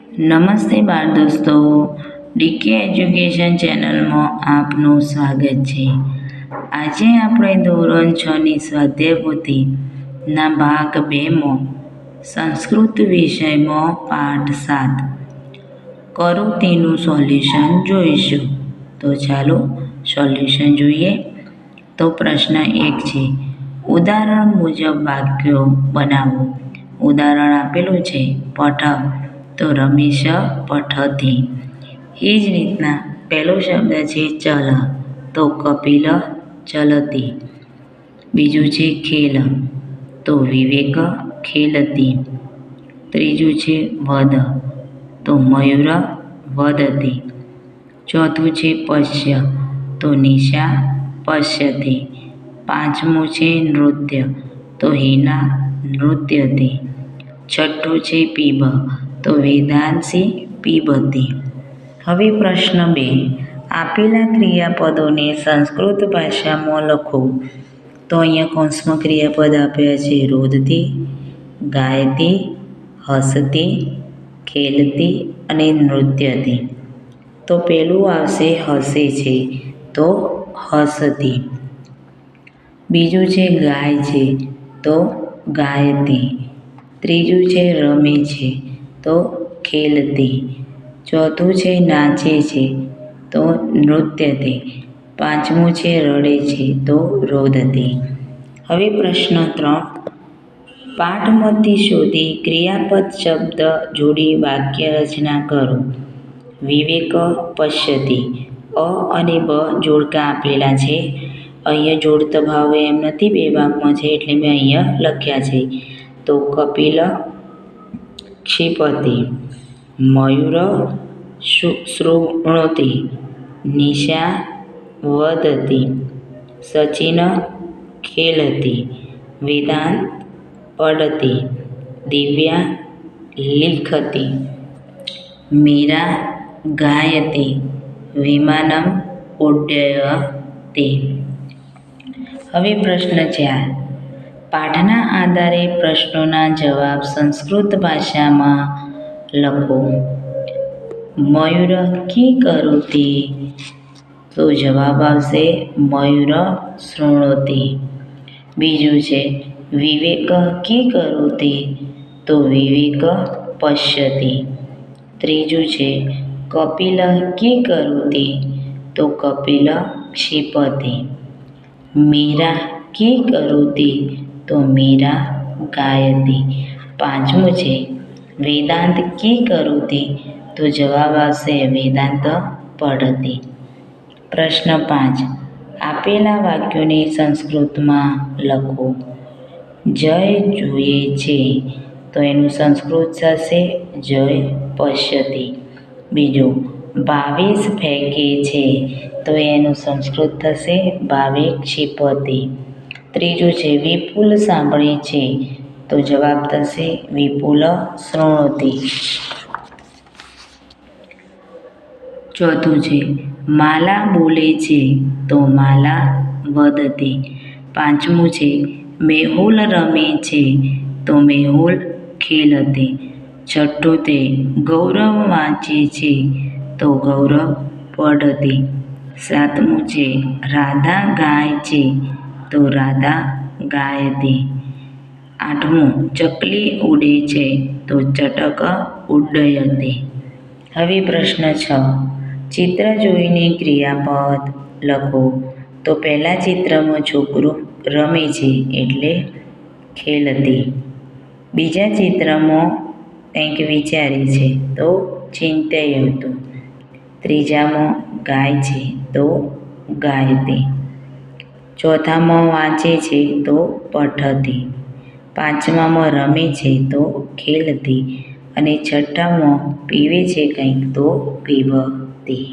નમસ્તે બાળ દોસ્તો, ડીકે એજ્યુકેશન ચેનલમાં આપનું સ્વાગત છે. આજે આપણે ધોરણ 6ની સ્વાધ્યાય પોથીના ભાગ 2માં સંસ્કૃત વિષયમાં પાઠ 7 કરો તેનું સોલ્યુશન જોઈશું. તો ચાલો સોલ્યુશન જોઈએ. તો પ્રશ્ન 1 છે, ઉદાહરણ મુજબ વાક્યો બનાવો. ઉદાહરણ આપેલું છે પઠ, તો રમેશ પઠતી. એ જ રીતના પહેલો શબ્દ છે ચલ, તો કપિલ ચલતી. બીજું છે ખેલ, તો વિવેક ખેલતી. ત્રીજું છે વદ, તો મયુર વદતી. ચોથું છે પશ્ય, તો નિશા પશ્યતી. પાંચમું છે નૃત્ય, તો હિના નૃત્યતી. છઠ્ઠું છે પીબ, તો વેદાંશી પીબતી. હવે પ્રશ્ન 2, આપેલા ક્રિયાપદોને સંસ્કૃત ભાષામાં લખો. તો અહીંયા કૌંસમાં ક્રિયાપદ આપ્યા છે રોદતી, ગાયતી, હસતી, ખેલતી અને નૃત્યતી. તો પહેલું આવશે હસે છે, તો હસતી. બીજું છે ગાય છે, તો ગાયતી. ત્રીજું છે રમે છે, તો ખેલતી. ચોથું છે નાચે છે, તો નૃત્યતી. પાંચમું છે રડે છે, તો રોદતી. હવે પ્રશ્ન 3, પાઠમાંથી શોધી ક્રિયાપદ શબ્દ જોડી વાક્ય રચના કરો. વિવેક પશ્યતી. અ અને બ જોડકા આપેલા છે. અહીંયા જોડતો ભાવ એમ નથી, બે ભાગમાં છે એટલે મેં અહીંયા લખ્યા છે. તો કપિલ ક્ષિપતિ, મયુર શૃણોતિ, નિશા વદતી, સચિન ખેલતી, વેદાંત પઢતી, દિવ્યા લિખતી, મીરા ગાયતી, વિમાનમ ઉડ્ડયતે. હવે પ્રશ્ન 4, પાઠના આધારે પ્રશ્નોના જવાબ સંસ્કૃત ભાષામાં લખો. મયુર કી કરોતિ, તો જવાબ આવશે મયુર શૃણોતિ. બીજું છે વિવેક કી કરોતિ, તો વિવેક પશ્યતિ. ત્રીજું છે કપિલ કી કરોતિ, તો કપિલ ક્ષિપતિ. મીરા કી કરોતિ, તો મીરા ગાયતી. પાંચમું છે વેદાંત કી કરોતિ, તો જવાબ આવશે વેદાંત પઢતી. પ્રશ્ન 5, આપેલા વાક્યોને સંસ્કૃતમાં લખો. જય જુએ છે, તો એનું સંસ્કૃત થશે જય પશ્યતિ. બીજું ભાવેશ ફેંકે છે, તો એનું સંસ્કૃત થશે ભાવે ક્ષિપતિ. ત્રીજું છે વિપુલ સાંભળે છે, તો જવાબ થશે વિપુલ શૃણોતિ. ચોથું છે માલા બોલે છે, તો માલા વદતી. પાંચમું છે મેહુલ રમે છે, તો મેહુલ ખેલતે. છઠ્ઠું તે ગૌરવ વાંચે છે, તો ગૌરવ પઢતી. સાતમું છે રાધા ગાય છે, તો રાધા ગાયતી. આઠમું ચકલી ઉડે છે, તો ચટક ઉડ્ડયતે. હવે પ્રશ્ન 6, ચિત્ર જોઈને ક્રિયાપદ લખો. તો પહેલા ચિત્રમાં છોકરું રમે છે એટલે ખેલતી. બીજા ચિત્રમાં કંઈક વિચારે છે, તો ચિંતયતું. ત્રીજામાં ગાય છે, તો ગાયતી. ચોથામાં વાંચે છે, તો પઠતી. પાંચમામાં રમે છે, તો ખેલતી. અને છઠ્ઠામાં પીવે છે કંઈક, તો પીબતી.